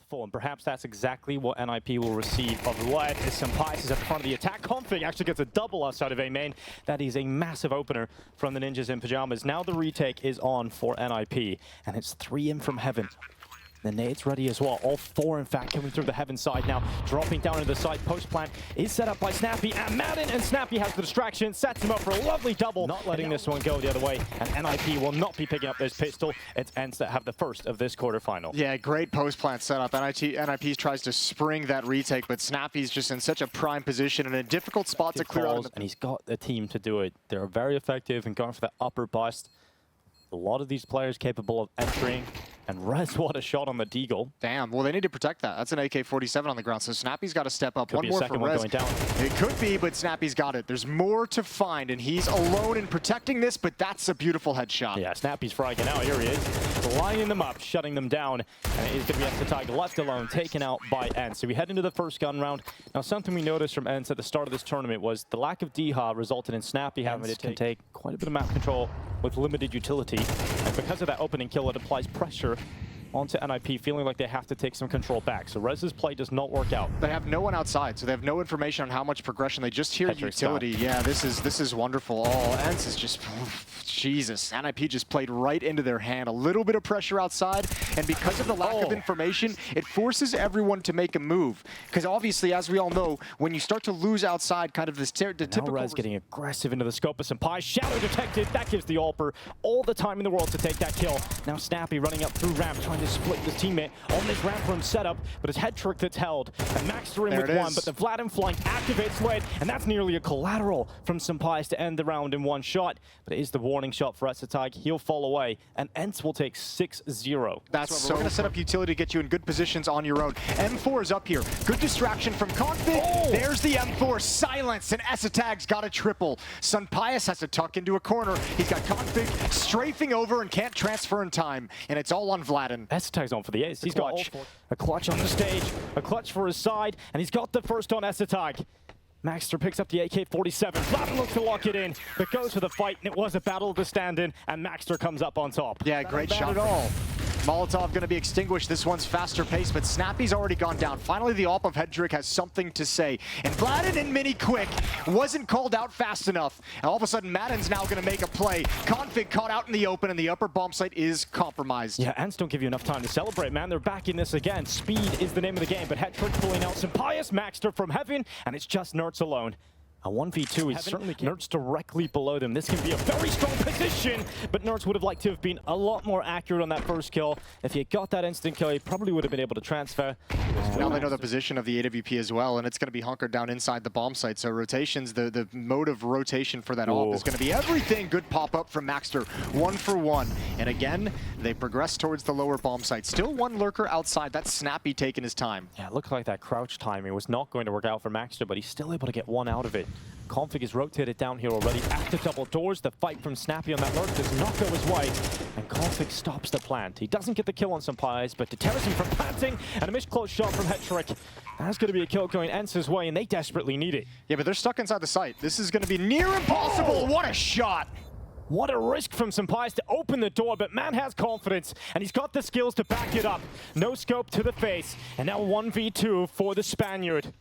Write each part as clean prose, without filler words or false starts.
impactful, and perhaps that's exactly what NIP will receive of Led. As Senpais is at the front of the attack. Config actually gets a double outside of A main. That is a massive opener from the Ninjas in Pajamas. Now the retake is on for NIP, and it's 3 in from heaven. The nades ready as well. All 4, in fact, coming through the heaven side now. Dropping down into the side. Post plant is set up by Snappy and Madden. And Snappy has the distraction. Sets him up for a lovely double. Not letting this one go the other way. And NIP will not be picking up this pistol. It's Ence that have the first of this quarterfinal. Yeah, great post plant setup. NIP tries to spring that retake, but Snappy's just in such a prime position and a difficult spot to clear out. And he's got the team to do it. They're very effective in going for that upper bust. A lot of these players capable of entering. And Rez, what a shot on the Deagle. Damn, well, they need to protect that. That's an AK-47 on the ground, so Snappy's got to step up. Could One be more a second for one Rez. going down. It could be, but Snappy's got it. There's more to find, and he's alone in protecting this, but that's a beautiful headshot. Yeah, Snappy's fragging out. Here he is, lining them up, shutting them down. And it is going to be hetket left alone, taken out by Ence. So we head into the first gun round. Now, something we noticed from Ence at the start of this tournament was the lack of DH resulted in Snappy having to take quite a bit of map control with limited utility. And because of that opening kill, it applies pressure onto NIP, feeling like they have to take some control back. So Rez's play does not work out. They have no one outside, so they have no information on how much progression. They just hear utility. Yeah, this is wonderful. Oh, Ence is just, Jesus. NIP just played right into their hand. A little bit of pressure outside, and because of the lack of information, it forces everyone to make a move. Because obviously, as we all know, when you start to lose outside, kind of this typical... Rez getting aggressive into the scope of Senpai. Shadow detected. That gives the Alper all the time in the world to take that kill. Now Snappy running up through ramp, trying to split his teammate on this ramp room setup, but his head trick that's held. And Maxter in with one, but the Vlad flank activates Led, and that's nearly a collateral from Senpais to end the round in one shot. But it is the warning shot for hetket. He'll fall away, and Ence will take 6-0. That's so going to set up utility to get you in good positions on your own. M4 is up here. Good distraction from Config. There's the M4. Silence, and hetket got a triple. Senpais has to tuck into a corner. He's got Config strafing over and can't transfer in time, and it's all on Vladin. hetket on for the ace. He's got a clutch on the stage, a clutch for his side, and he's got the first on hetket. Maxter picks up the AK-47. Vladin looks to lock it in, but goes for the fight, and it was a battle to stand in, and Maxter comes up on top. Yeah, great shot at all. Molotov going to be extinguished. This one's faster pace, but Snappy's already gone down. Finally, the AWP of hetket has something to say. And Vladin and Mini Quick wasn't called out fast enough. And all of a sudden, Madden's now going to make a play. Config caught out in the open, and the upper bomb site is compromised. Yeah, Ence don't give you enough time to celebrate, man. They're back in this again. Speed is the name of the game, but hetket pulling out Senpais, Maxter from heaven, and it's just Nerds alone. A 1v2 is certainly Nerds directly below them. This can be a very strong position, but Nerds would have liked to have been a lot more accurate on that first kill. If he had got that instant kill, he probably would have been able to transfer. Now they know the position of the AWP as well, and it's going to be hunkered down inside the bomb site. So rotations, the mode of rotation for that AWP is going to be everything. Good pop-up from Maxter, 1 for 1. And again, they progress towards the lower bomb site. Still one lurker outside. That's Snappy taking his time. Yeah, it looked like that crouch timing was not going to work out for Maxter, but he's still able to get one out of it. Config is rotated down here already. At the double doors, the fight from Snappy on that lurk does not go his way. And Config stops the plant. He doesn't get the kill on Senpais, but deters him from planting. And a missed close shot from hetket. That's going to be a kill going Ence's way, and they desperately need it. Yeah, but they're stuck inside the site. This is going to be near impossible. What a shot! What a risk from Senpais to open the door, but man has confidence, and he's got the skills to back it up. No scope to the face, and now 1v2 for the Spaniard.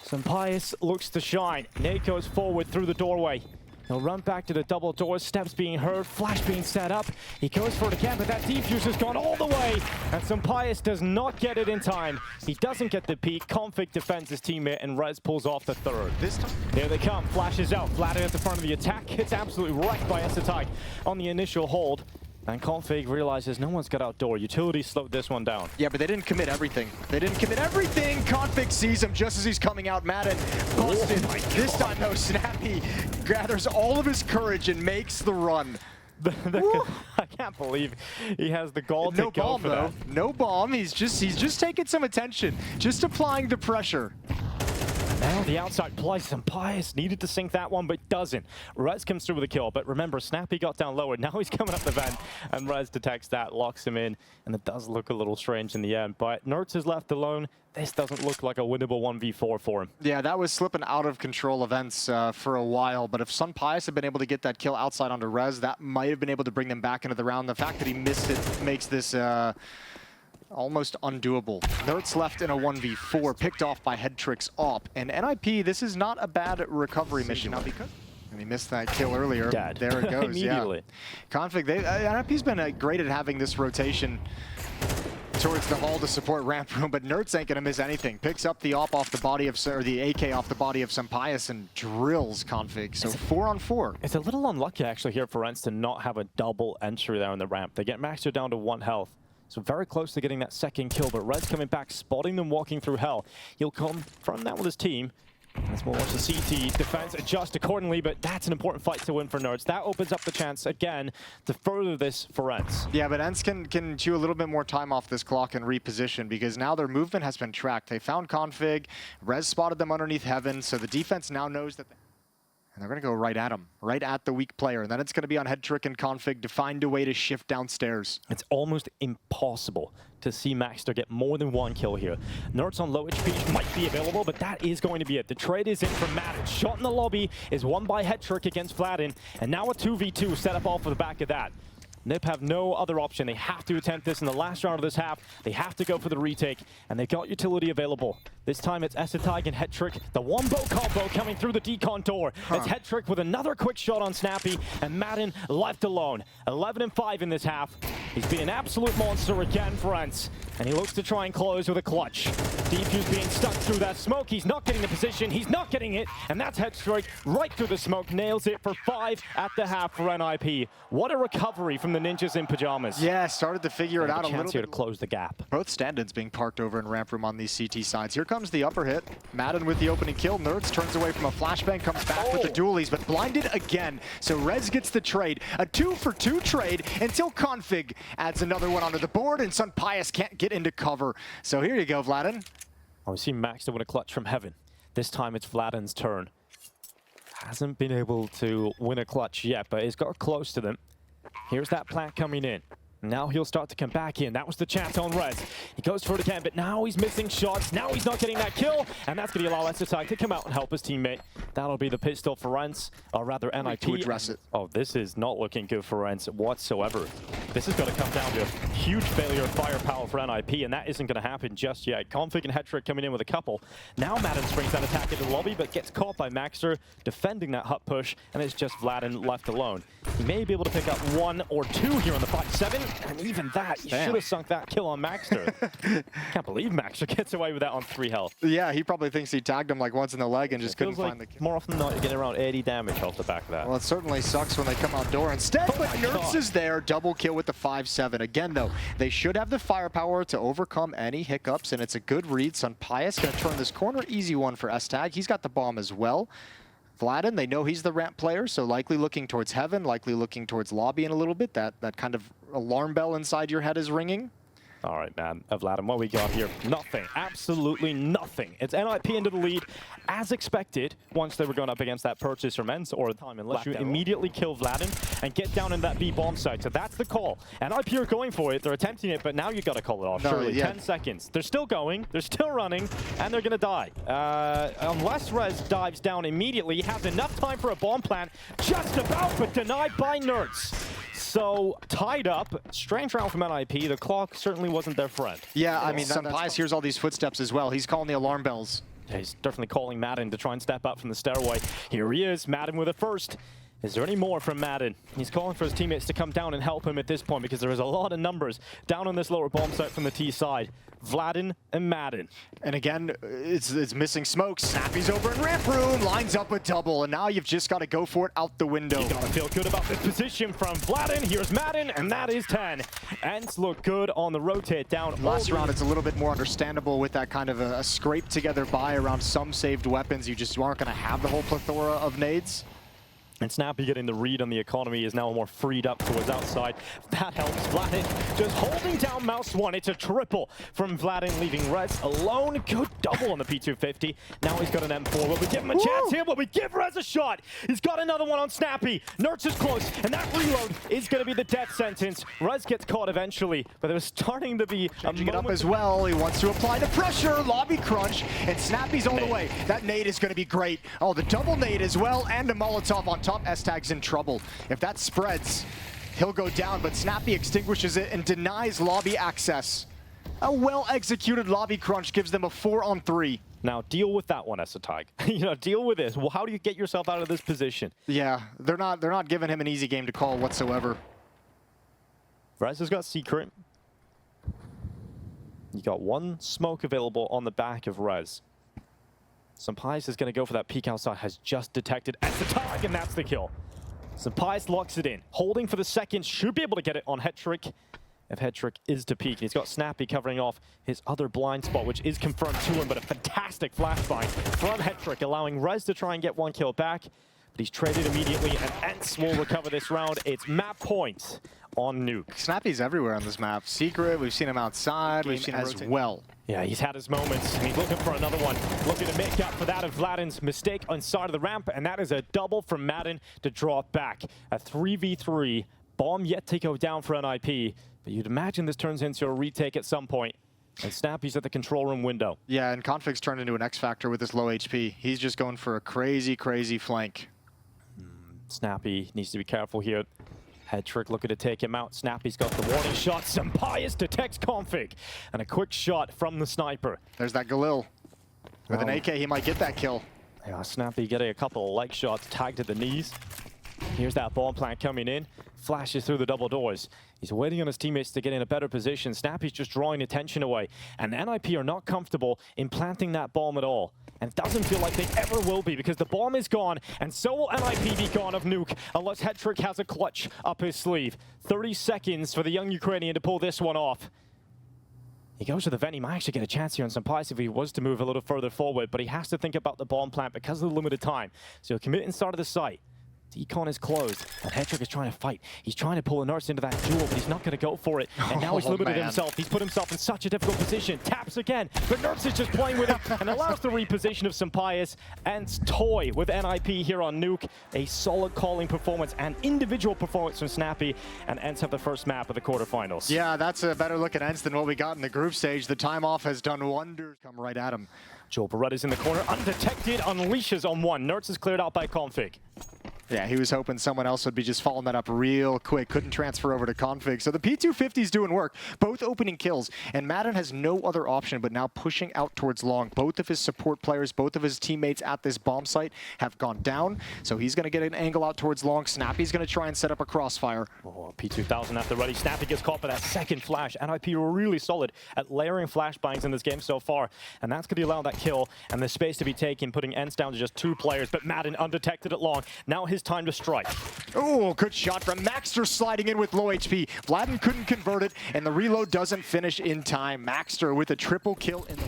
Senpais looks to shine. Niko's forward through the doorway. He'll run back to the double doors, steps being heard, flash being set up. He goes for it again, but that defuse has gone all the way, and Senpais does not get it in time. He doesn't get the peek. Config defends his teammate, and Rez pulls off the third. This time, here they come. Flashes out. Vladin at the front of the attack. It's absolutely wrecked by hetket on the initial hold. And Config realizes no one's got outdoor. Utility slowed this one down. Yeah, but they didn't commit everything. They didn't commit everything. Config sees him just as he's coming out. Madden busted. This time, though, Snappy gathers all of his courage and makes the run. I can't believe he has the gall to go for that. No bomb. He's just taking some attention, just applying the pressure. Now the outside play, Senpais needed to sink that one, but doesn't. Rez comes through with a kill, but remember, Snappy got down lower. Now he's coming up the vent, and Rez detects that, locks him in, and it does look a little strange in the end. But Nerds is left alone. This doesn't look like a winnable 1v4 for him. Yeah, that was slipping out of control events for a while, but if Senpais had been able to get that kill outside onto Rez, that might have been able to bring them back into the round. The fact that he missed it makes this almost undoable. Nertz left in a 1v4, picked off by Headtrick's op. And NIP, this is not a bad recovery mission. Now because and he missed that kill earlier. Dead. There it goes. Immediately. Yeah. Config, NIP's been great at having this rotation towards the hall to support ramp room, but Nertz ain't gonna miss anything. Picks up the op off the body of, or the AK off the body of xantares and drills Config. So 4-on-4. It's a little unlucky actually here for Ence to not have a double entry there on the ramp. They get Maxter down to 1 health. So very close to getting that second kill, but Red's coming back, spotting them walking through hell. He'll come from that with his team. Let's watch the CT defense adjust accordingly, but that's an important fight to win for Nerds. That opens up the chance again to further this for Ence. Yeah, but Ence can chew a little bit more time off this clock and reposition because now their movement has been tracked. They found Config, Rez spotted them underneath Heaven, so the defense now knows that. And they're going to go right at him, right at the weak player. And then it's going to be on Headtrick and Config to find a way to shift downstairs. It's almost impossible to see Maxter get more than 1 kill here. Nerds on low HP might be available, but that is going to be it. The trade is in for Madden. Shot in the lobby is won by Headtrick against Vladin, and now a 2v2 set up off of the back of that. NIP have no other option. They have to attempt this in the last round of this half. They have to go for the retake, and they've got utility available. This time it's Essetag and Headtrick. The one-bow combo coming through the decon door. It's Headtrick with another quick shot on Snappy, and Madden left alone. 11-5 in this half. He's been an absolute monster again for Ence, and he looks to try and close with a clutch. Defuse being stuck through that smoke. He's not getting the position. He's not getting it, and that's Headstrick right through the smoke. Nails it for 5 at the half for NIP. What a recovery from the Ninjas in pajamas. Yeah, started to figure it out a little bit. Here to close the gap. Both stand-ins being parked over in ramp room on these CT sides. Here comes the upper hit. Madden with the opening kill. Nerds turns away from a flashbang, comes back with the dualies, but blinded again. So Rez gets the trade. A 2-for-2 trade until Config adds another one onto the board, and xantares can't get into cover. So here you go, Vladin. Oh, we see Maxter with a clutch from Heaven. This time it's Vladin's turn. Hasn't been able to win a clutch yet, but he's got close to them. Here's that plant coming in. Now he'll start to come back in. That was the chance on Rez. He goes for it again, but now he's missing shots. Now he's not getting that kill, and that's going to allow Essetag to come out and help his teammate. That'll be the pistol for Ence, or rather NIP. To address it. Oh, this is not looking good for Ence whatsoever. This is going to come down to a huge failure of firepower for NIP, and that isn't going to happen just yet. Config and Headtrick coming in with a couple. Now Madden springs that attack into the lobby, but gets caught by Maxter, defending that hut push, and it's just Vladin left alone. He may be able to pick up 1 or 2 here on the 5-7, and even that, he should have sunk that kill on Maxter. Can't believe Maxter gets away with that on 3 health. Yeah, he probably thinks he tagged him like once in the leg and just couldn't find the kill. More often than not, you're getting around 80 damage off the back of that. Well, it certainly sucks when they come outdoor instead, but Nertz is there, double kill with the 5-7. Again, though, they should have the firepower to overcome any hiccups, and it's a good read. xantares going to turn this corner, easy one for Estag. He's got the bomb as well. Vladin, they know he's the ramp player, so likely looking towards Heaven, likely looking towards lobby in a little bit. That kind of alarm bell inside your head is ringing. All right, man. Vladin, what we got here? Nothing. Absolutely nothing. It's NIP into the lead, as expected, once they were going up against that purchase from Ence, or time, unless you immediately kill Vladin and get down in that B bomb site. So that's the call. NIP are going for it. They're attempting it, but now you got to call it off. Surely, 10 seconds. They're still going. They're still running, and they're going to die. Unless Rez dives down immediately, he has enough time for a bomb plant. Just about, but denied by Nerds. So, tied up, strange round from NIP. The clock certainly wasn't their friend. Yeah, I mean, xantares hears all these footsteps as well. He's calling the alarm bells. Yeah, he's definitely calling Madden to try and step up from the stairway. Here he is, Madden with a first. Is there any more from Madden? He's calling for his teammates to come down and help him at this point because there is a lot of numbers down on this lower bomb site from the T side. Vladin and Madden. And again, it's missing smoke. Snappy's over in ramp room, lines up a double, and now you've just got to go for it out the window. You got to feel good about this position from Vladin. Here's Madden, and that is 10. Ence look good on the rotate down. Last round, it's a little bit more understandable with that kind of a scraped together buy around some saved weapons. You just aren't going to have the whole plethora of nades. And Snappy getting the read on the economy is now more freed up towards outside. That helps Vladin just holding down Mouse 1. It's a triple from Vladin, leaving Rez alone. Good double on the P250. Now he's got an M4. Will we give him a chance here? Will we give Rez a shot? He's got another one on Snappy. Nertz is close, and that reload is going to be the death sentence. Rez gets caught eventually, but there was starting to be a moment. It up as well. He wants to apply the pressure. Lobby crunch, and Snappy's all the way. That nade is going to be great. Oh, the double nade as well, and a Molotov on top. Estag's in trouble. If that spreads, he'll go down, but Snappy extinguishes it and denies lobby access. A well-executed lobby crunch gives them a 4-on-3. Now deal with that one, Esatag. Deal with this. Well, how do you get yourself out of this position? Yeah, they're not giving him an easy game to call whatsoever. Rez has got Secret. You got one smoke available on the back of Rez. Sampais is going to go for that peek outside, has just detected Esatag, and that's the kill. Sampais locks it in, holding for the second, should be able to get it on hettrick. If hettrick is to peek, and he's got Snappy covering off his other blind spot, which is confirmed to him, but a fantastic flashbang from hettrick, allowing Rez to try and get one kill back. But he's traded immediately, and Ence will recover this round. It's map point on Nuke. Snappy's everywhere on this map. Secret, we've seen him outside, we've seen him as well. Yeah, he's had his moments, and he's looking for another one. Looking to make up for that of Vladin's mistake on side of the ramp, and that is a double from Madden to draw it back. A 3v3, bomb yet to go down for NIP. But you'd imagine this turns into a retake at some point. And Snappy's at the control room window. Yeah, and Config's turned into an X-Factor with this low HP. He's just going for a crazy, crazy flank. Snappy needs to be careful here. Hettrick looking to take him out. Snappy's got the warning shot. Sampais detects Config. And a quick shot from the sniper. There's that Galil. With an AK, he might get that kill. Yeah, Snappy getting a couple of leg shots tagged at the knees. Here's that bomb plant coming in. Flashes through the double doors. He's waiting on his teammates to get in a better position. Snappy's just drawing attention away. And NIP are not comfortable in planting that bomb at all. And it doesn't feel like they ever will be, because the bomb is gone, and so will NIP be gone of Nuke, unless hettrick has a clutch up his sleeve. 30 seconds for the young Ukrainian to pull this one off. He goes to the vent. He might actually get a chance here on Sampais if he was to move a little further forward, but he has to think about the bomb plant because of the limited time. So he'll commit inside of the site. Decon is closed, and hettrick is trying to fight. He's trying to pull a nurse into that duel, but he's not going to go for it. And now he's limited himself. He's put himself in such a difficult position. Taps again, but Nurse is just playing with it and allows the reposition of Sampais. And toy with NIP here on Nuke. A solid calling performance and individual performance from Snappy. And Ence have the first map of the quarterfinals. Yeah, that's a better look at Ence than what we got in the group stage. The time off has done wonders. Come right at him. Joel Beretta's in the corner, undetected, unleashes on one. Nurse is cleared out by Config. Yeah, he was hoping someone else would be just following that up real quick. Couldn't transfer over to Config. So the P250's doing work, both opening kills. And Madden has no other option but now pushing out towards long. Both of his support players, both of his teammates at this bomb site have gone down. So he's going to get an angle out towards long. Snappy's going to try and set up a crossfire. Oh, P2000 at the ready. Snappy gets caught by that second flash. NIP were really solid at layering flashbangs in this game so far. And that's going to allow that kill and the space to be taken, putting Ence down to just 2 players. But Madden undetected at long. Now his time to strike. Oh, good shot from Maxter sliding in with low HP. Vladin couldn't convert it, and the reload doesn't finish in time. Maxter with a triple kill in the...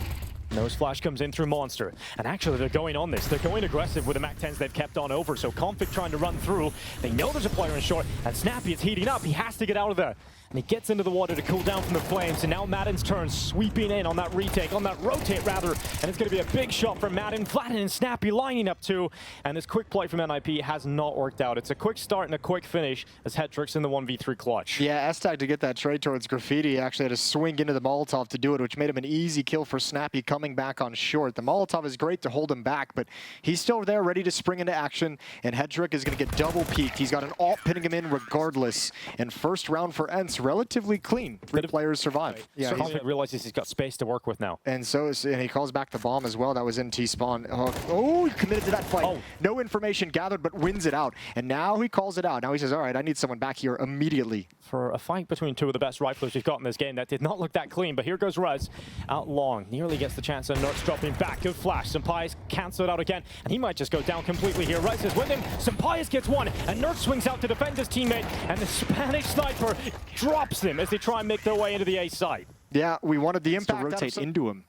Nose flash comes in through Monster. And actually, they're going on this. They're going aggressive with the MAC-10s they've kept on over. So Config trying to run through. They know there's a player in short, and Snappy is heating up. He has to get out of there. And he gets into the water to cool down from the flames. And now Madden's turn, sweeping in on that retake, on that rotate rather. And it's going to be a big shot from Madden. Vladin and Snappy lining up too. And this quick play from NIP has not worked out. It's a quick start and a quick finish as hettrick's in the 1v3 clutch. Yeah, S-Tag to get that trade towards Graffiti actually had to swing into the Molotov to do it, which made him an easy kill for Snappy coming back on short. The Molotov is great to hold him back, but he's still there ready to spring into action. And hettrick is going to get double peeked. He's got an ult pinning him in regardless. And first round for Ence, relatively clean. 3 players survive. Right. Yeah, so Config realizes he's got space to work with now. And he calls back the bomb as well. That was in T-spawn. Oh, he committed to that fight. Oh. No information gathered, but wins it out. And now he calls it out. Now he says, all right, I need someone back here immediately. For a fight between 2 of the best riflers we've got in this game, that did not look that clean, but here goes Rez out long. Nearly gets the chance, and Nurse dropping back. Good flash. Sampais cancel it out again, and he might just go down completely here. Rez is with him. Sampais gets one, and Nurse swings out to defend his teammate, and the Spanish sniper drops him as they try and make their way into the A site. Yeah, we wanted the impact to rotate into him.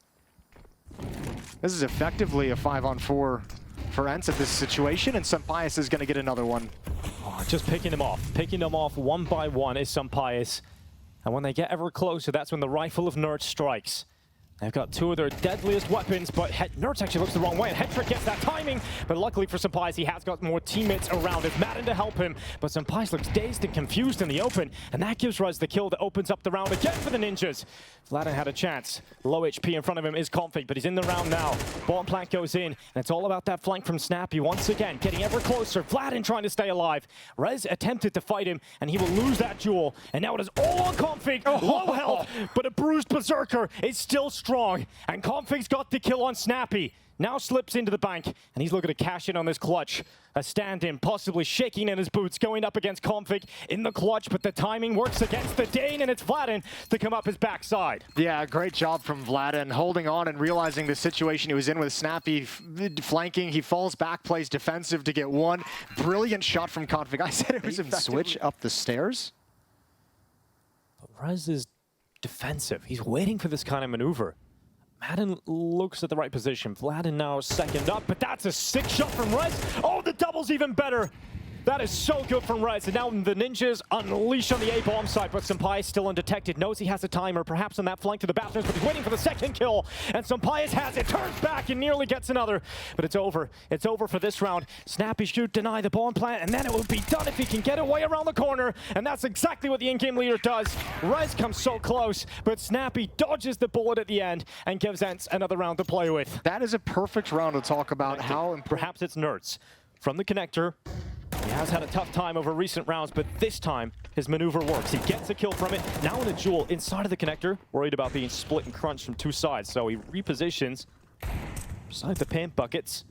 This is effectively a 5-on-4 for Ence at this situation, and Sampais is going to get another one. Oh, just picking them off one by one is Sampais. And when they get ever closer, that's when the rifle of Nerd strikes. They've got two of their deadliest weapons, but Nerds actually looks the wrong way, and hettrick gets that timing. But luckily for Senpais, he has got more teammates around it. Madden to help him, but Senpais looks dazed and confused in the open, and that gives Rez the kill that opens up the round again for the Ninjas. Vladin had a chance. Low HP in front of him is Config, but he's in the round now. Bomb plant goes in, and it's all about that flank from Snappy once again, getting ever closer. Vladin trying to stay alive. Rez attempted to fight him, and he will lose that duel. And now it is all on Config. Low health, but a bruised Berserker is still strong. And Config's got the kill on Snappy. Now slips into the bank, and he's looking to cash in on this clutch. A stand-in, possibly shaking in his boots, going up against Config in the clutch, but the timing works against the Dane, and it's Vladin to come up his backside. Yeah, great job from Vladin, holding on and realizing the situation he was in with Snappy flanking. He falls back, plays defensive to get one. Brilliant shot from Config. I said it was a switch up the stairs. But Rez is defensive. He's waiting for this kind of maneuver. Madden looks at the right position. Vladin now second up, but that's a sick shot from Rez. Oh, the double's even better. That is so good from Rez. And now the Ninjas unleash on the A bomb side, but Senpai still undetected. Knows he has a timer, perhaps on that flank to the bathrooms, but he's waiting for the second kill. And Senpai has it, turns back and nearly gets another. But it's over. It's over for this round. Snappy shoot, deny the bomb plant, and then it will be done if he can get away around the corner. And that's exactly what the in-game leader does. Rez comes so close, but Snappy dodges the bullet at the end and gives Ence another round to play with. That is a perfect round to talk about how... Perhaps it's Nerds. From the connector. He has had a tough time over recent rounds, but this time his maneuver works. He gets a kill from it. Now in a duel inside of the connector, worried about being split and crunched from two sides. So he repositions beside the paint buckets.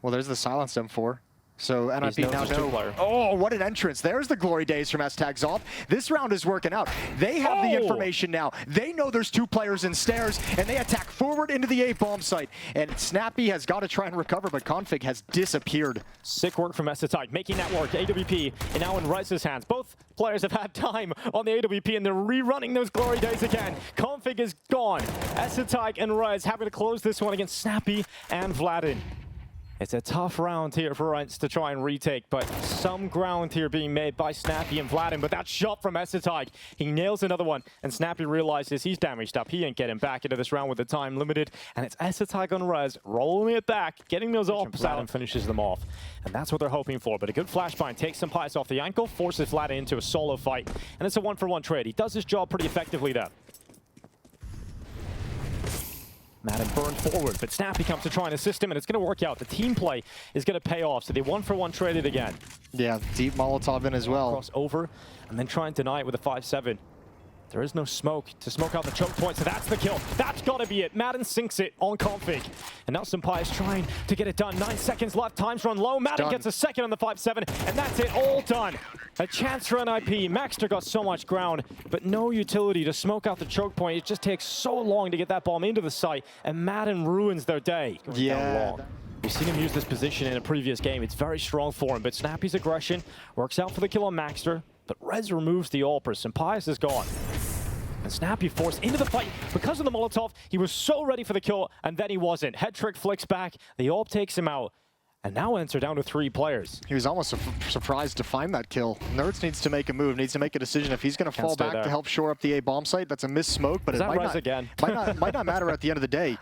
Well, there's the silence M4. So NIP now know. Oh, what an entrance. There's the glory days from S-Tags This round is working out. They have the information now. They know there's two players in stairs, and they attack forward into the A bomb site. And Snappy has got to try and recover, but Config has disappeared. Sick work from Essetide, making that work. AWP, and now in Rez's hands. Both players have had time on the AWP, and they're rerunning those glory days again. Config is gone. Essetide and Rez having to close this one against Snappy and Vladin. It's a tough round here for Ence to try and retake, but some ground here being made by Snappy and Vladin. But that shot from Essetide, he nails another one, and Snappy realizes he's damaged up. He ain't getting back into this round with the time limited, and it's Essetide on Rez, rolling it back, getting those ops out and finishes them off. And that's what they're hoping for, but a good flashbang takes Senpais off the ankle, forces Vladin into a solo fight, and it's a one-for-one trade. He does his job pretty effectively there. Madden burned forward, but Snappy comes to try and assist him, and it's going to work out. The team play is going to pay off, so they one-for-one traded again. Yeah, deep Molotov in as well. Cross over, and then try and deny it with a 5-7. There is no smoke to smoke out the choke point, so that's the kill. That's got to be it. Madden sinks it on Config. And now Senpai is trying to get it done. 9 seconds left. Time's run low. Madden gets a second on the 5-7, and that's it. All done. A chance for NIP. Maxter got so much ground, but no utility to smoke out the choke point. It just takes so long to get that bomb into the site, and Madden ruins their day. Yeah. We've seen him use this position in a previous game. It's very strong for him, but Snappy's aggression works out for the kill on Maxter. But Rez removes the AWPer. Senpais is gone. And Snappy forced into the fight. Because of the Molotov, he was so ready for the kill, and then he wasn't. Head trick flicks back. The AWP takes him out. And now Ence are down to 3 players. He was almost surprised to find that kill. Nerds needs to make a move, needs to make a decision. If he's going to fall back to help shore up the A bomb site, that's a missed smoke, but it might not matter at the end of the day.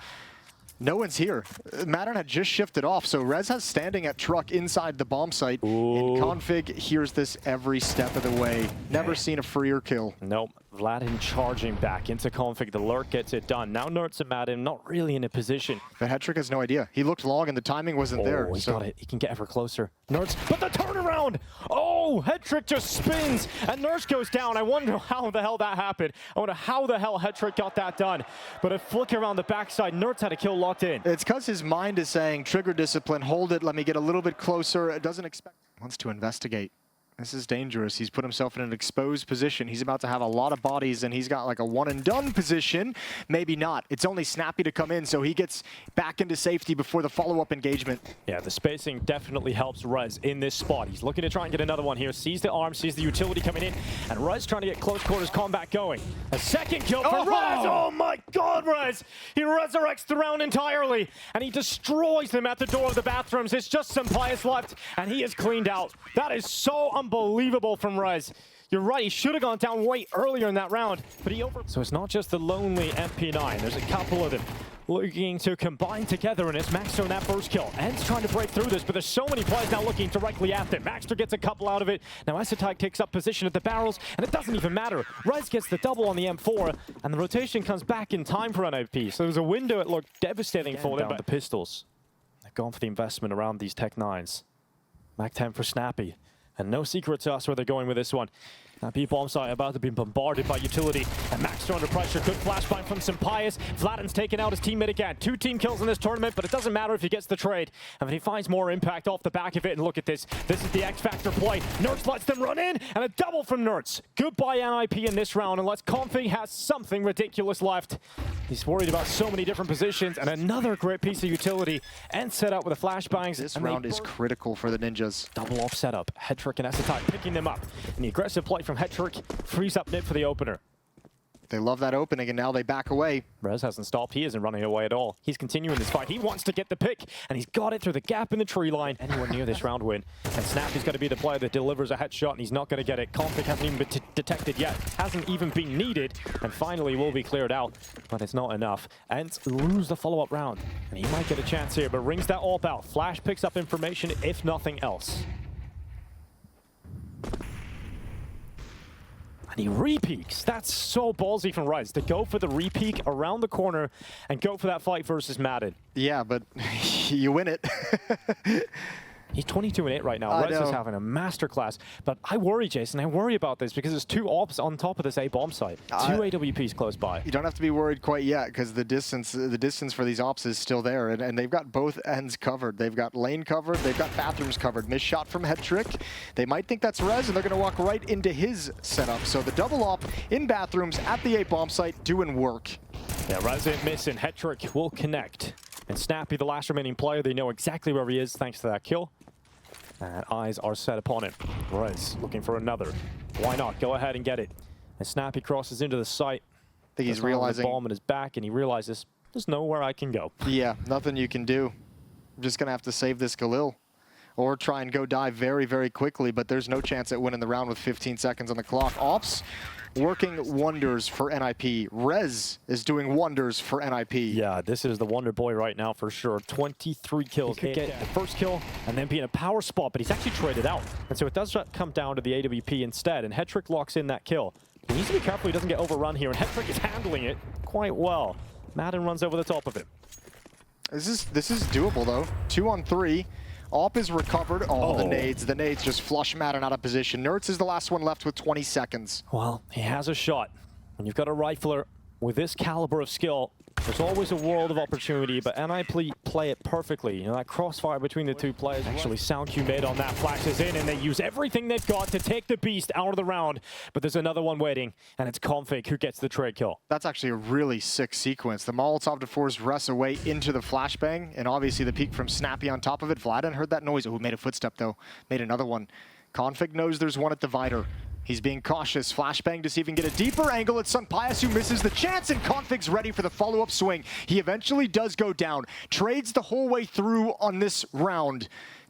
No one's here. Madden had just shifted off, so Rez has standing at truck inside the bomb site. And Config hears this every step of the way. Never seen a freer kill. Nope. Vladin charging back into Config. The lurk gets it done. Now Nerds and Madden not really in a position. But hettrick has no idea. He looked long and the timing wasn't there. He got it. He can get ever closer. Nerds, but the turnaround! Oh, hettrick just spins and Nerds goes down. I wonder how the hell that happened. I wonder how the hell hettrick got that done. But a flick around the backside. Nerds had a kill locked in. It's because his mind is saying, trigger discipline, hold it, let me get a little bit closer. It doesn't expect. Wants to investigate. This is dangerous. He's put himself in an exposed position. He's about to have a lot of bodies, and he's got like a one-and-done position. Maybe not. It's only Snappy to come in, so he gets back into safety before the follow-up engagement. Yeah, the spacing definitely helps Rez in this spot. He's looking to try and get another one here. Sees the arm, sees the utility coming in, and Rez trying to get close quarters combat going. A second kill for Rez! Oh my god, Rez! He resurrects the round entirely, and he destroys them at the door of the bathrooms. It's just Senpais left, and he is cleaned out. That is so unbelievable from Rez. You're right, he should have gone down way earlier in that round, but he over... So it's not just the lonely MP9, there's a couple of them looking to combine together, and it's Maxter in that first kill. Ence trying to break through this, but there's so many players now looking directly at them. Maxter gets a couple out of it. Now Astralis takes up position at the barrels, and it doesn't even matter. Rez gets the double on the M4, and the rotation comes back in time for NIP. So there's a window it looked devastating for them, but the pistols, they've gone for the investment around these Tech 9s. Mac 10 for Snappy, and no secret to us where they're going with this one. Now B-bomb site about to be bombarded by utility, and Maxter under pressure. Good flashbang from Simpias. Vladin's taken out his teammate again. 2 team kills in this tournament, but it doesn't matter if he gets the trade. And he finds more impact off the back of it, and look at this. This is the X-Factor play. Nerds lets them run in, and a double from Nerds. Goodbye NIP in this round, unless Config has something ridiculous left. He's worried about so many different positions, and another great piece of utility. And set up with the flashbangs. This round is critical for the Ninjas. Double off setup. Hettrick and Astralis picking them up. And the aggressive play from Hettrick frees up mid for the opener. They love that opening, and now they back away. Rez hasn't stopped. He isn't running away at all. He's continuing this fight. He wants to get the pick, and he's got it through the gap in the tree line. Anyone near this round win. And Snappy's got to be the player that delivers a headshot, and he's not going to get it. Conflict hasn't even been detected yet. Hasn't even been needed, and finally will be cleared out. But it's not enough. Ence lose the follow-up round, and he might get a chance here, but rings that all out. Flash picks up information, if nothing else. And he re-peeks. That's so ballsy from Rez to go for the re-peek around the corner and go for that fight versus Madden. Yeah, but you win it. He's 22-8 right now. Rez is having a masterclass. But I worry, Jason. I worry about this because there's 2 ops on top of this A-bomb site. 2 AWPs close by. You don't have to be worried quite yet because the distance for these ops is still there, and they've got both ends covered. They've got lane covered. They've got bathrooms covered. Missed shot from Hettrick. They might think that's Rez, and they're going to walk right into his setup. So the double op in bathrooms at the A-bomb site doing work. Yeah, Rez ain't missing. Hettrick will connect. And Snappy, the last remaining player, they know exactly where he is thanks to that kill. And eyes are set upon it. Rez looking for another. Why not? Go ahead and get it. And Snappy crosses into the site. I think he's realizing the bomb in his back, and he realizes there's nowhere I can go. Yeah, nothing you can do. I'm just gonna have to save this Galil, or try and go die very, very quickly. But there's no chance at winning the round with 15 seconds on the clock. Ops working wonders for NIP. Rez is doing wonders for NIP. Yeah, this is the wonder boy right now for sure. 23 kills. He could get the first kill and then be in a power spot, but he's actually traded out. And so it does come down to the AWP instead, and Hettrick locks in that kill. He needs to be careful he doesn't get overrun here, and Hettrick is handling it quite well. Madden runs over the top of it. This is doable though. 2 on 3. Op is recovered. Oh, the nades just flush Madden out of position. Nerds is the last one left with 20 seconds. Well, he has a shot. When you've got a rifler with this caliber of skill, there's always a world of opportunity, but NIP play it perfectly. You know, that crossfire between the 2 players. Actually, SoundQ made on that, flashes in, and they use everything they've got to take the beast out of the round. But there's another one waiting, and it's Config who gets the trade kill. That's actually a really sick sequence. The Molotov to force Russ away into the flashbang, and obviously the peek from Snappy on top of it. Vladin heard that noise. Oh, made a footstep, though. Made another one. Config knows there's one at Divider. He's being cautious. Flashbang to see if he can get a deeper angle at Sunpias, who misses the chance, and Config's ready for the follow-up swing. He eventually does go down. Trades the whole way through on this round.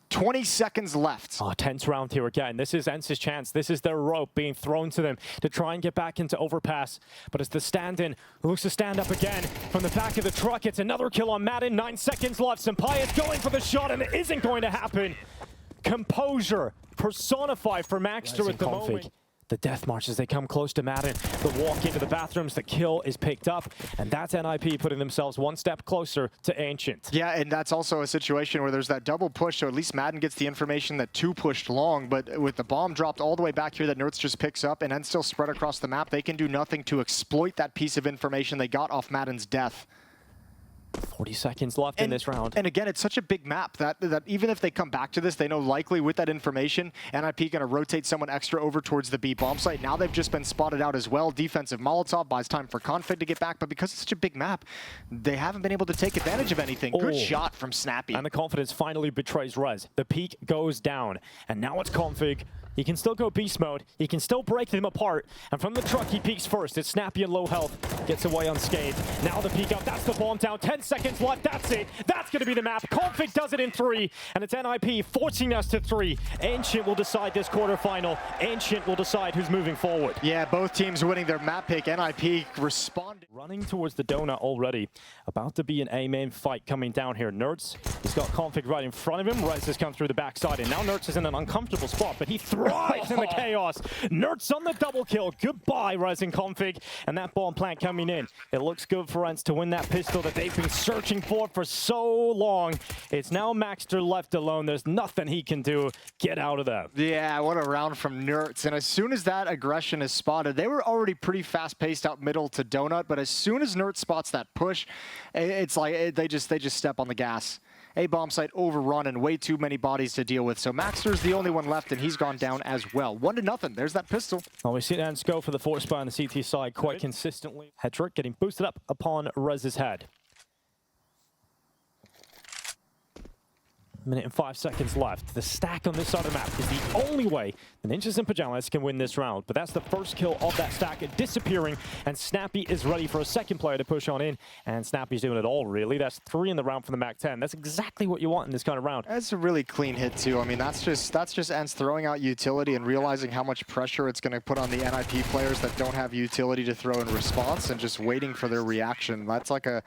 20 seconds left. Oh, tense round here again. This is Ence's chance. This is their rope being thrown to them to try and get back into overpass. But it's the stand-in who looks to stand up again from the back of the truck. It's another kill on Madden. 9 seconds left. Sunpias going for the shot, and it isn't going to happen. Composure personified for Maxter at the moment. The death march as they come close to Madden. The walk into the bathrooms, the kill is picked up, and that's NIP putting themselves one step closer to Ancient. Yeah, and that's also a situation where there's that double push, so at least Madden gets the information that 2 pushed long, but with the bomb dropped all the way back here that Nerds just picks up and then still spread across the map, they can do nothing to exploit that piece of information they got off Madden's death. 40 seconds left in this round. And again, it's such a big map that even if they come back to this, they know likely with that information, NIP going to rotate someone extra over towards the B bomb site. Now they've just been spotted out as well. Defensive Molotov buys time for Config to get back, but because it's such a big map, they haven't been able to take advantage of anything. Good shot from Snappy. And the confidence finally betrays Rez. The peak goes down, and now it's Config He can still go beast mode. He can still break them apart. And from the truck, he peeks first. It's Snappy and low health. Gets away unscathed. Now the peek up. That's the bomb down. 10 seconds left. That's it. That's going to be the map. Config does it in 3. And it's NIP forcing us to 3. Ancient will decide this quarterfinal. Ancient will decide who's moving forward. Yeah, both teams winning their map pick. NIP responding. Running towards the donut already. About to be an A-main fight coming down here. Nerds, he's got Config right in front of him. Rez has come through the backside. And now Nerds is in an uncomfortable spot. But he thrives in the chaos. Nerds on the double kill. Goodbye, Rez and Config. And that bomb plant coming in. It looks good for Ence to win that pistol that they've been searching for so long. It's now Maxter left alone. There's nothing he can do. Get out of there. Yeah, what a round from Nerds. And as soon as that aggression is spotted, they were already pretty fast-paced out middle to donut. But as soon as Nerds spots that push, it's like they just step on the gas. A bomb site overrun and way too many bodies to deal with. So Maxter's the only one left, and he's gone down as well. 1-0. There's that pistol. Well, we see Ence go for the force spy on the CT side quite consistently. Hetket getting boosted up upon Rez's head. Minute and 5 seconds left. The stack on this side of the map is the only way the Ninjas in Pajamas can win this round. But that's the first kill of that stack disappearing, and Snappy is ready for a second player to push on in, and Snappy's doing it all, really. That's 3 in the round from the Mac 10. That's exactly what you want in this kind of round. That's a really clean hit, too. I mean, that's just Ence throwing out utility and realizing how much pressure it's going to put on the NIP players that don't have utility to throw in response and just waiting for their reaction. That's like a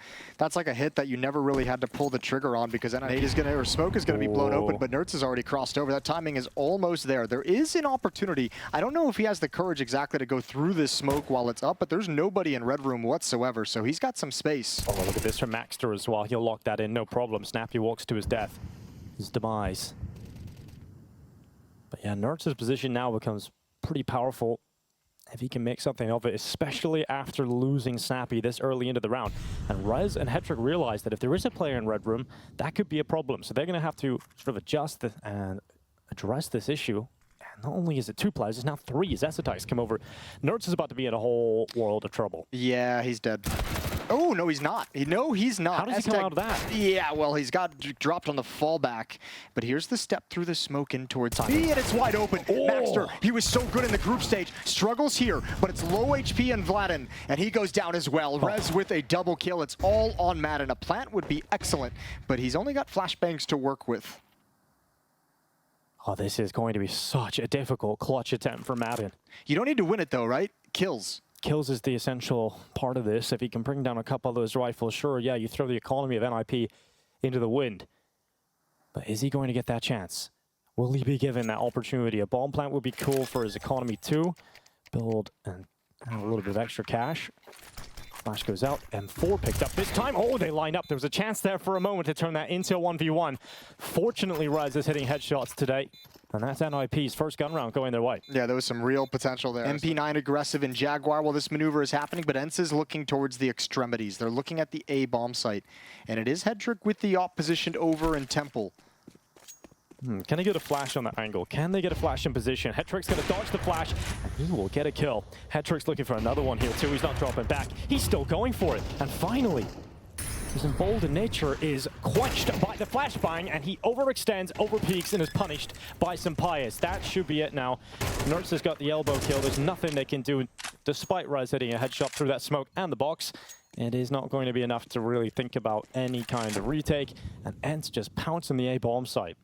hit that you never really had to pull the trigger on because NIP is going to, or Smoke is going to be blown open, but Nerds has already crossed over. That timing is almost there. There is an opportunity. I don't know if he has the courage exactly to go through this smoke while it's up, but there's nobody in red room whatsoever, so he's got some space. Oh, look at this from Maxter as well. He'll lock that in, no problem. Snappy walks to his death, his demise. But yeah, Nerds' position now becomes pretty powerful if he can make something of it, especially after losing Snappy this early into the round. And Rez and Hetket realize that if there is a player in red room, that could be a problem. So they're going to have to sort of adjust and address this issue. And not only is it 2 players, it's now 3 as Esatites come over. Nerds is about to be in a whole world of trouble. Yeah, he's dead. Oh, no, he's not. No, he's not. How does he come out of that? Yeah, well, he's got dropped on the fallback. But here's the step through the smoke in towards B, and it's wide open. Oh. Maxter, he was so good in the group stage. Struggles here, but it's low HP in Vladin, and he goes down as well. Rez with a double kill. It's all on Madden. A plant would be excellent, but he's only got flashbangs to work with. Oh, this is going to be such a difficult clutch attempt for Madden. You don't need to win it, though, right? Kills. Kills is the essential part of this. If he can bring down a couple of those rifles, sure, yeah, you throw the economy of NIP into the wind. But is he going to get that chance? Will he be given that opportunity? A bomb plant would be cool for his economy too. Build and have a little bit of extra cash. Flash goes out. M4 picked up this time. Oh, they lined up. There was a chance there for a moment to turn that into a 1v1. Fortunately, Rez is hitting headshots today. And that's NIP's first gun round going their way. Yeah, there was some real potential there. MP9 aggressive in Jaguar while this maneuver is happening, but Ence is looking towards the extremities. They're looking at the A bomb site. And it is Hetket with the op positioned over in Temple. Can they get a flash on that angle? Can they get a flash in position? Hetked's going to dodge the flash, and he will get a kill. Hetked's looking for another one here too. He's not dropping back. He's still going for it. And finally, his emboldened nature is quenched by the flashbang, and he overextends, overpeaks, and is punished by some pious. That should be it now. Nerds has got the elbow kill. There's nothing they can do, despite Rez hitting a headshot through that smoke and the box. It is not going to be enough to really think about any kind of retake, and Ence just pouncing the A bomb site.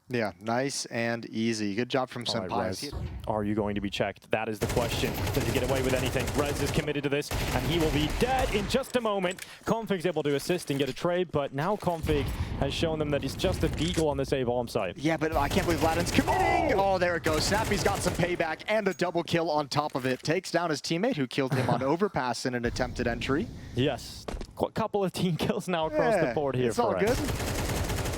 Yeah, nice and easy. Good job from Senpai. Right, are you going to be checked? That is the question. Does he get away with anything? Rez is committed to this, and he will be dead in just a moment. Config's able to assist and get a trade, but now Config has shown them that he's just a beagle on this A bomb site. Yeah, but I can't believe Vladin's committing. Oh, there it goes. Snappy's got some payback and a double kill on top of it. Takes down his teammate who killed him on overpass in an attempted entry. Yes, a couple of team kills now across the board here. It's all good.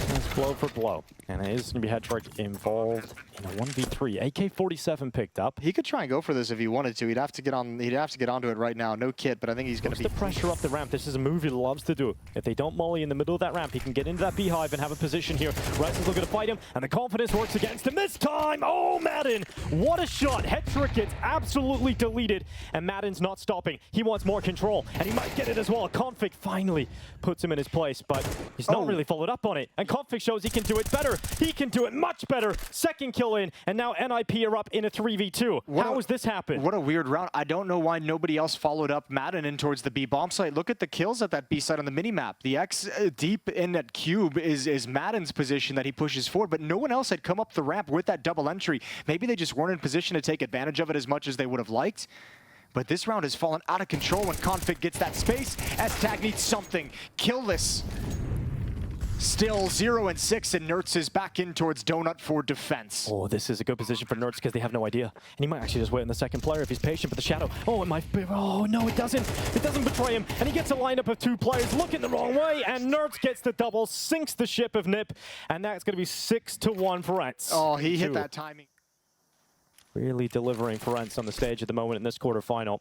It's blow for blow. And it is going to be Hetket involved in a 1v3. AK-47 picked up. He could try and go for this if he wanted to. He'd have to get onto it right now. No kit, but I think he's going to be... the pressure up the ramp. This is a move he loves to do. If they don't molly in the middle of that ramp, he can get into that beehive and have a position here. Rez is looking to fight him, and the confidence works against him this time. Oh, Madden! What a shot! Hetket gets absolutely deleted, and Madden's not stopping. He wants more control, and he might get it as well. Config finally puts him in his place, but he's not really followed up on it. And Config Config shows he can do it better. He can do it much better. Second kill in, and now NIP are up in a 3v2. How has this happened? What a weird round. I don't know why nobody else followed up Madden in towards the B bomb site. Look at the kills at that B site on the minimap. The X deep in at cube is Madden's position that he pushes forward, but no one else had come up the ramp with that double entry. Maybe they just weren't in position to take advantage of it as much as they would have liked. But this round has fallen out of control when Config gets that space. S-Tag needs something. Kill this. Still 0 and 6, and Nertz is back in towards Donut for defense. Oh, this is a good position for Nertz because they have no idea. And he might actually just wait on the second player if he's patient for the shadow. Oh, it might be. Oh, no, it doesn't. It doesn't betray him. And he gets a lineup of 2 players looking the wrong way. And Nertz gets the double, sinks the ship of Nip. And that's going to be 6-1 for Ence. Oh, he hit that timing. Really delivering for Ence on the stage at the moment in this quarterfinal.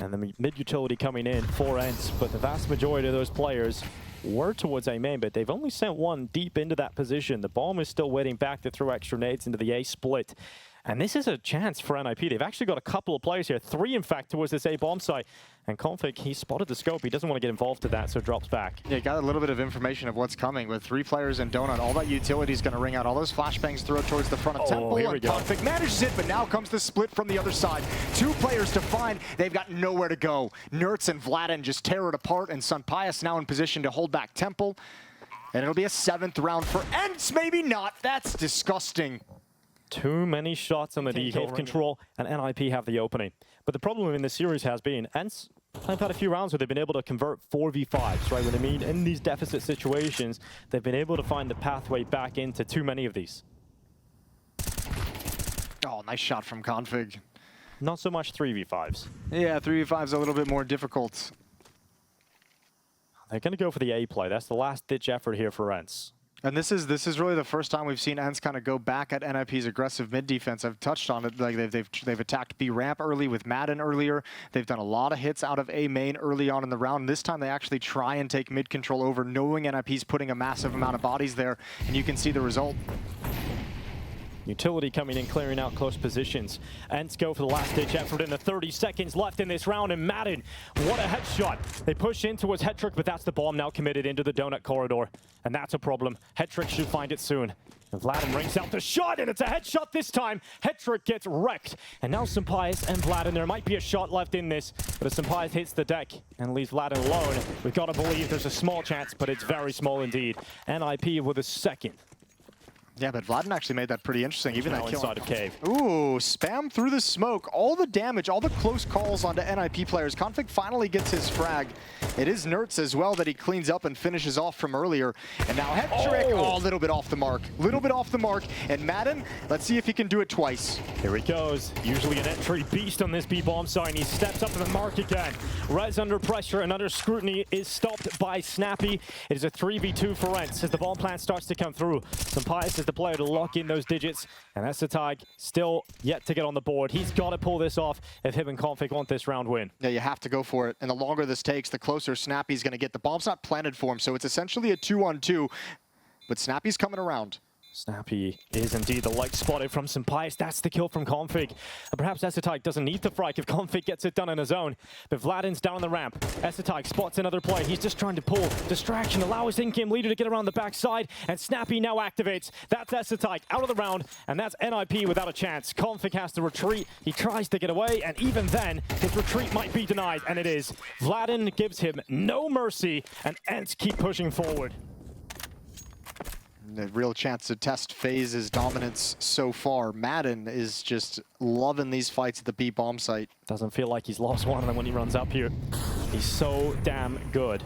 And the mid-utility coming in for Ence. But the vast majority of those players were towards A main, but they've only sent one deep into that position. The bomb is still waiting back to throw extra nades into the A split. And this is a chance for NIP. They've actually got a couple of players here, 3 in fact, towards this A bomb site. And Config, he spotted the scope. He doesn't want to get involved to that, so drops back. Yeah, got a little bit of information of what's coming. With 3 players in Donut, all that utility is going to ring out. All those flashbangs throw towards the front of Temple. Here we go. Config manages it, but now comes the split from the other side. 2 players to find. They've got nowhere to go. Nertz and Vladin just tear it apart, and Sunpius now in position to hold back Temple. And it'll be a 7th round for Ence. Maybe not. That's disgusting. Too many shots on the D cave control, and NIP have the opening. But the problem in this series has been, Ence have had a few rounds where they've been able to convert 4v5s, right? When they mean in these deficit situations, they've been able to find the pathway back into too many of these. Oh, nice shot from Config. Not so much 3v5s. Yeah, 3v5's a little bit more difficult. They're going to go for the A play. That's the last-ditch effort here for Ence. And this is really the first time we've seen Ence kind of go back at NIP's aggressive mid defense. I've touched on it. Like they've attacked B ramp early with Madden earlier. They've done a lot of hits out of A main early on in the round. This time they actually try and take mid control over, knowing NIP's putting a massive amount of bodies there, and you can see the result. Utility coming in, clearing out close positions. Ence go for the last-ditch effort in the 30 seconds left in this round, and Madden, what a headshot. They push in towards Hetrick, but that's the bomb now committed into the donut corridor, and that's a problem. Hetrick should find it soon. And Vladin rings out the shot, and it's a headshot this time. Hetrick gets wrecked, and now Sunpius and Vladin, there might be a shot left in this, but as Sunpius hits the deck and leaves Vladin alone, we've got to believe there's a small chance, but it's very small indeed. NIP with a second. Yeah, but Vladin actually made that pretty interesting. Even now that kill inside of cave. Ooh, spam through the smoke. All the damage, all the close calls onto NIP players. Config finally gets his frag. It is Nertz as well that he cleans up and finishes off from earlier. And now Hettrick, a little bit off the mark. Little bit off the mark. And Madden, let's see if he can do it twice. Here he goes. Usually an entry beast on this B-bomb side. He steps up to the mark again. Rez under pressure and under scrutiny is stopped by Snappy. It is a 3v2 for Ence as the bomb plant starts to come through. Sunpius is the player to lock in those digits, and hetket still yet to get on the board. He's got to pull this off if him and Config want this round win. Yeah, you have to go for it. And the longer this takes, the closer Snappy's going to get. The bomb's not planted for him, so it's essentially a 2-on-2, but Snappy's coming around. Snappy is indeed the light spotted from Sunpius. That's the kill from Config. And perhaps hetket doesn't need to frag if Config gets it done on his own. But Vladin's down the ramp. hetket spots another play. He's just trying to pull distraction, allow his in-game leader to get around the backside. And Snappy now activates. That's hetket out of the round. And that's NIP without a chance. Config has to retreat. He tries to get away. And even then, his retreat might be denied. And it is. Vladin gives him no mercy. And Ence keep pushing forward. A real chance to test FaZe's dominance so far. Madden is just loving these fights at the B bomb site. Doesn't feel like he's lost one of them when he runs up here. He's so damn good.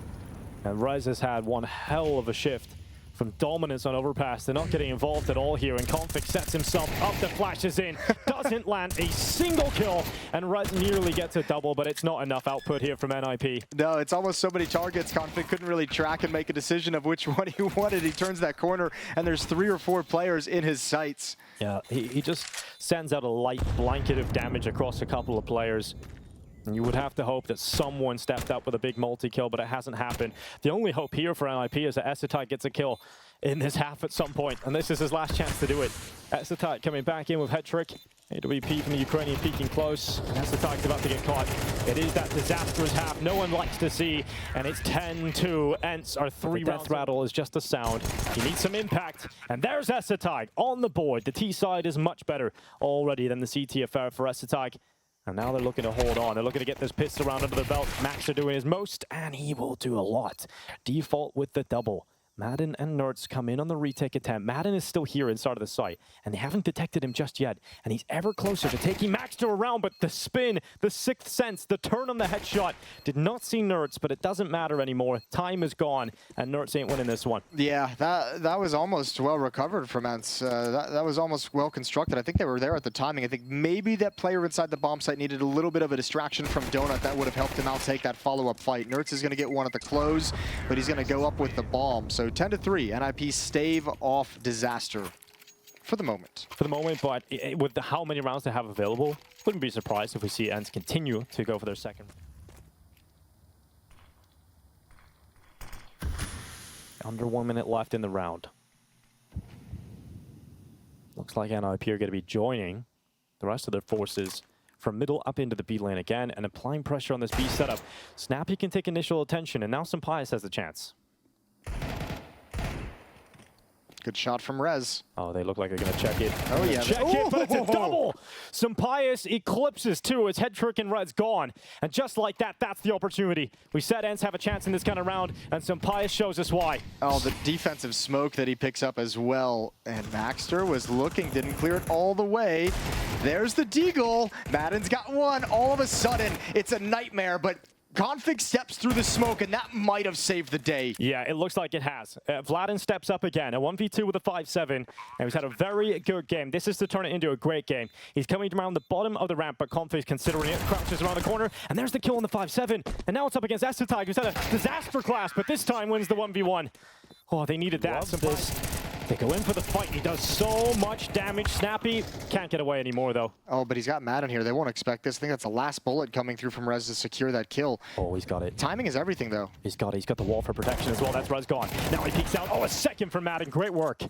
And Rez has had one hell of a shift from dominance on overpass to not getting involved at all here. And Config sets himself up, the flashes in, doesn't land a single kill, and Rez nearly gets a double, but it's not enough output here from NIP. No, it's almost so many targets. Config couldn't really track and make a decision of which one he wanted. He turns that corner, and there's 3 or 4 players in his sights. Yeah, he just sends out a light blanket of damage across a couple of players. And you would have to hope that someone stepped up with a big multi-kill, but it hasn't happened. The only hope here for NIP is that Ence gets a kill in this half at some point, and this is his last chance to do it. Ence coming back in with hetket. AWP from the Ukrainian peeking close. Ence about to get caught. It is that disastrous half no one likes to see, and it's 10-2. Ence are 3 rounds. Death rattle is just a sound. He needs some impact, and there's Ence on the board. The T side is much better already than the CT affair for Ence. And now they're looking to hold on. They're looking to get this pistol round under the belt. Max are doing his most, and he will do a lot. Default with the double. Madden and Nerds come in on the retake attempt. Madden is still here inside of the site, and they haven't detected him just yet. And he's ever closer to taking Maxter around, but the spin, the sixth sense, the turn on the headshot did not see Nerds, but it doesn't matter anymore. Time is gone, and Nerds ain't winning this one. Yeah, that was almost well recovered from Ence. That was almost well constructed. I think they were there at the timing. I think maybe that player inside the bomb site needed a little bit of a distraction from Donut that would have helped him out take that follow-up fight. Nerds is going to get one at the close, but he's going to go up with the bomb. So 10-3, NIP stave off disaster for the moment. For the moment, but with how many rounds they have available, wouldn't be surprised if we see Ence continue to go for their second. Under 1 minute left in the round. Looks like NIP are going to be joining the rest of their forces from middle up into the B lane again and applying pressure on this B setup. Snappy can take initial attention, and now Sampaius has a chance. Good shot from Rez. Oh, they look like they're going to check it. Oh, yeah. Check it, but it's a double. Sampaius eclipses, too. It's hetket and Rez gone. And just like that, that's the opportunity. We said Ence have a chance in this kind of round, and Sampaius shows us why. Oh, the defensive smoke that he picks up as well. And Maxter was looking, didn't clear it all the way. There's the deagle. Madden's got one. All of a sudden, it's a nightmare, but Config steps through the smoke, and that might have saved the day. Yeah, it looks like it has. Vladin steps up again, a 1v2 with a 5-7, and he's had a very good game. This is to turn it into a great game. He's coming around the bottom of the ramp, but Config's considering it, crouches around the corner, and there's the kill on the 5-7, and now it's up against Ence, who's had a disaster class, but this time wins the 1v1. Oh, they needed that. They go in for the fight. He does so much damage. Snappy can't get away anymore, though. Oh, but he's got Madden here. They won't expect this. I think that's the last bullet coming through from Rez to secure that kill. Oh, he's got it. Timing is everything, though. He's got the wall for protection as well. That's Rez gone. Now he peeks out. Oh, a second for Madden. Great work.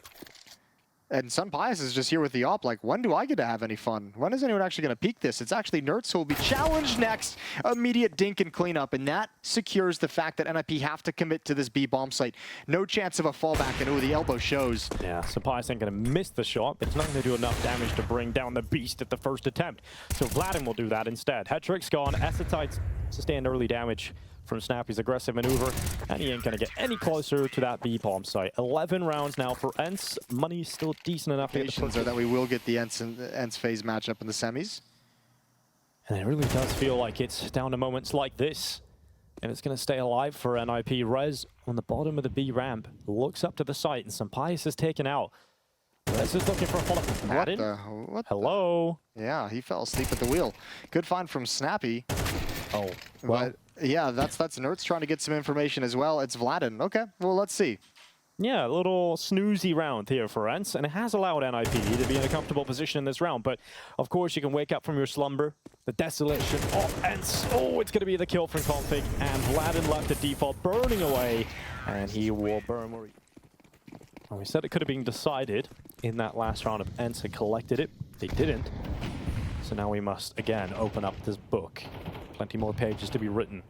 And Sampaius is just here with the op, like, when do I get to have any fun? When is anyone actually going to peek this? It's actually Nerds who will be challenged next. Immediate dink and cleanup, and that secures the fact that NIP have to commit to this B bomb site. No chance of a fallback, and oh, the elbow shows. Yeah, Sampaius ain't going to miss the shot, but it's not going to do enough damage to bring down the beast at the first attempt. So Vladin will do that instead. Hetke's gone. Ence sustained early damage from Snappy's aggressive maneuver, and he ain't going to get any closer to that B bomb site. 11 rounds now for Ence. Money's still decent enough. Patience are that we will get the Ence FaZe matchup in the semis. And it really does feel like it's down to moments like this. And it's going to stay alive for NIP. Rez on the bottom of the B ramp looks up to the site, and Sampaius is taken out. Rez is looking for a follow-up. Madden? Hello? Yeah, he fell asleep at the wheel. Good find from Snappy. Oh, well. But yeah, that's Nerds trying to get some information as well. It's Vladin. Okay, well, let's see. Yeah, a little snoozy round here for Ence, and it has allowed NIP to be in a comfortable position in this round. But, of course, you can wake up from your slumber. The desolation of Ence. Oh, it's going to be the kill from Config, and Vladin left at default, burning away, and he will burn where he... Well, we said it could have been decided in that last round if Ence had collected it. They didn't. So now we must, again, open up this book. Plenty more pages to be written.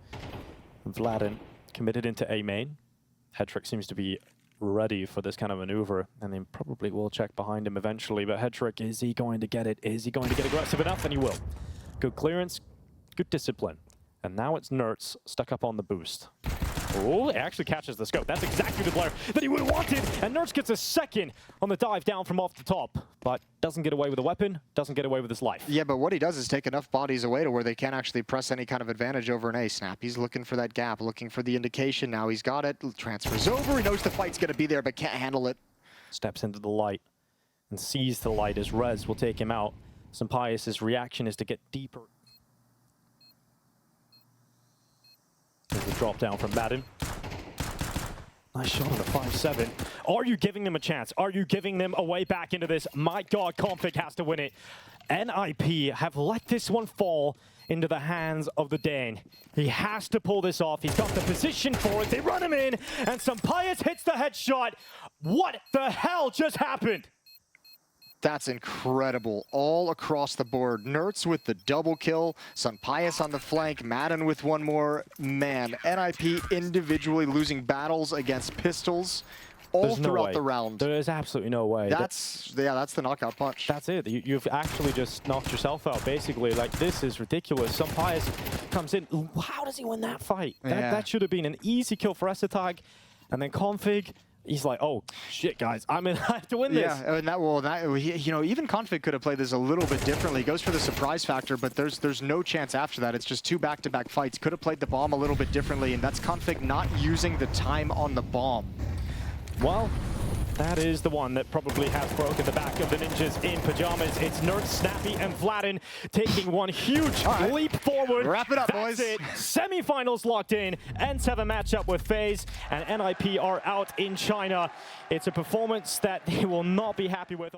Vladin committed into A main. Hetket seems to be ready for this kind of maneuver, and then probably will check behind him eventually. But Hetket, is he going to get it? Is he going to get aggressive enough? And he will. Good clearance, good discipline. And now it's Nerds stuck up on the boost. Oh, it actually catches the scope. That's exactly the player that he would have wanted. And Nerds gets a second on the dive down from off the top, but doesn't get away with a weapon, doesn't get away with his life. Yeah, but what he does is take enough bodies away to where they can't actually press any kind of advantage over an A snap. He's looking for that gap, looking for the indication. Now he's got it. Transfers over. He knows the fight's going to be there, but can't handle it. Steps into the light and sees the light as Rez will take him out. Sampaius' reaction is to get deeper. There's a drop down from Madden. Nice shot on the 5-7. Are you giving them a chance? Are you giving them a way back into this? My God, Config has to win it. NIP have let this one fall into the hands of the Dane. He has to pull this off. He's got the position for it. They run him in, and Sampayas hits the headshot. What the hell just happened? That's incredible. All across the board. Nertz with the double kill. Sampayas on the flank. Madden with one more. Man, NIP individually losing battles against pistols all throughout the round. There is absolutely no way. That's the knockout punch. That's it. You've actually just knocked yourself out, basically. Like, this is ridiculous. Sampayas comes in. How does he win that fight? That should have been an easy kill for Esatag. And then Config, he's like, oh, shit, guys. I have to win this. Yeah, and you know, even Config could have played this a little bit differently. He goes for the surprise factor, but there's no chance after that. It's just 2 back-to-back fights. Could have played the bomb a little bit differently, and that's Config not using the time on the bomb. Well, that is the one that probably has broken the back of the Ninjas in pajamas. It's Nertz, Snappy, and Vladin taking one huge leap forward. Wrap it up, That's boys. it. Semi-finals locked in. Ence have a matchup with FaZe, and NIP are out in China. It's a performance that they will not be happy with.